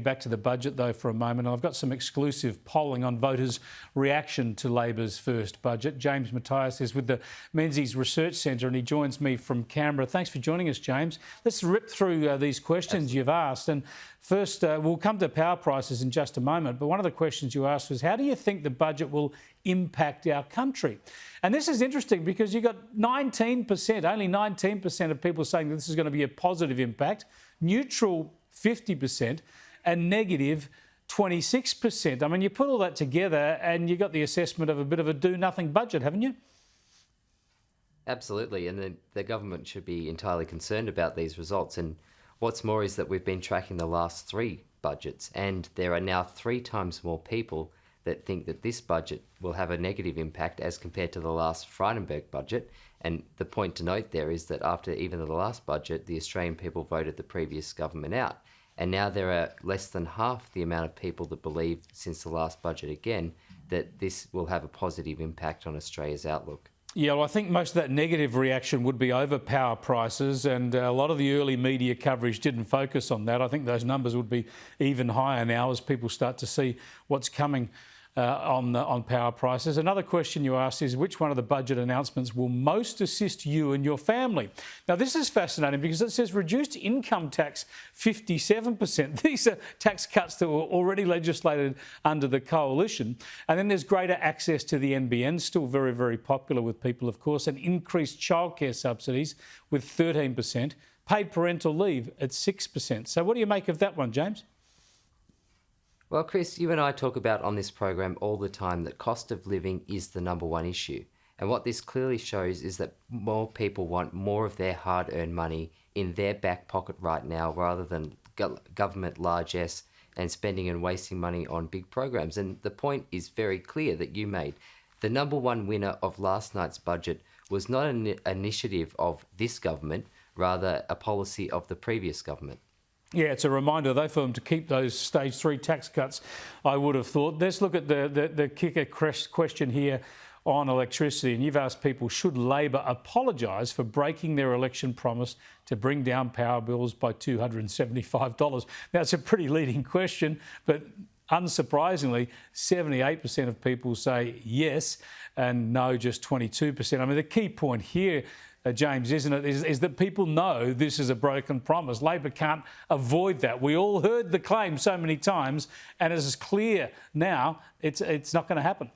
Back to the budget, though, for a moment. I've got some exclusive polling on voters' reaction to Labor's first budget. James Mathias is with the Menzies Research Centre and he joins me from Canberra. Thanks for joining us, James. Let's rip through these questions you've asked. And first, we'll come to power prices in just a moment. But one of the questions you asked was, how do you think the budget will impact our country? And this is interesting because you've got 19%, only 19% of people saying that this is going to be a positive impact, neutral 50%, and negative 26%. I mean, you put all that together and you got the assessment of a bit of a do-nothing budget, haven't you? Absolutely, and the government should be entirely concerned about these results. And what's more is that we've been tracking the last three budgets, and there are now 3 times more people that think that this budget will have a negative impact as compared to the last Frydenberg budget. And the point to note there is that after even the last budget, the Australian people voted the previous government out. And now there are less than half the amount of people that believe, since the last budget again, that this will have a positive impact on Australia's outlook. Yeah, well, I think most of that negative reaction would be over power prices, and a lot of the early media coverage didn't focus on that. I think those numbers would be even higher now as people start to see what's coming on power prices. Another question you asked is, which one of the budget announcements will most assist you and your family? Now, this is fascinating because it says reduced income tax 57%. These are tax cuts that were already legislated under the coalition. And then there's greater access to the NBN, still very, very popular with people, of course, and increased childcare subsidies with 13%, paid parental leave at 6%. So what do you make of that one, James? Well, Chris, you and I talk about on this program all the time that cost of living is the number one issue. And what this clearly shows is that more people want more of their hard-earned money in their back pocket right now rather than government largesse and spending and wasting money on big programs. And the point is very clear that you made. The number one winner of last night's budget was not an initiative of this government, rather a policy of the previous government. Yeah, it's a reminder, though, for them to keep those stage 3 tax cuts, I would have thought. Let's look at the kicker question here on electricity. And you've asked people, should Labor apologise for breaking their election promise to bring down power bills by $275? Now, it's a pretty leading question, but unsurprisingly, 78% of people say yes and no, just 22%. I mean, the key point here, James, isn't it, is that people know this is a broken promise. Labor can't avoid that. We all heard the claim so many times, and it's clear now it's not going to happen.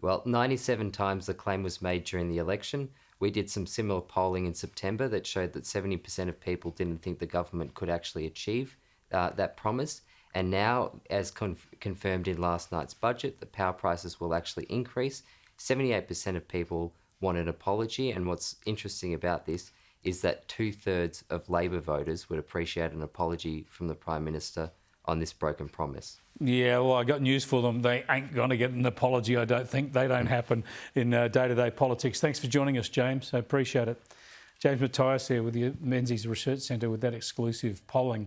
Well, 97 times the claim was made during the election. We did some similar polling in September that showed that 70% of people didn't think the government could actually achieve that promise. And now, as confirmed in last night's budget, the power prices will actually increase. 78% of people want an apology, and what's interesting about this is that 2/3 of Labor voters would appreciate an apology from the Prime Minister on this broken promise. Yeah, well, I got news for them. They ain't going to get an apology, I don't think. They don't happen in day-to-day politics. Thanks for joining us, James. I appreciate it. James Mathias here with the Menzies Research Centre with that exclusive polling.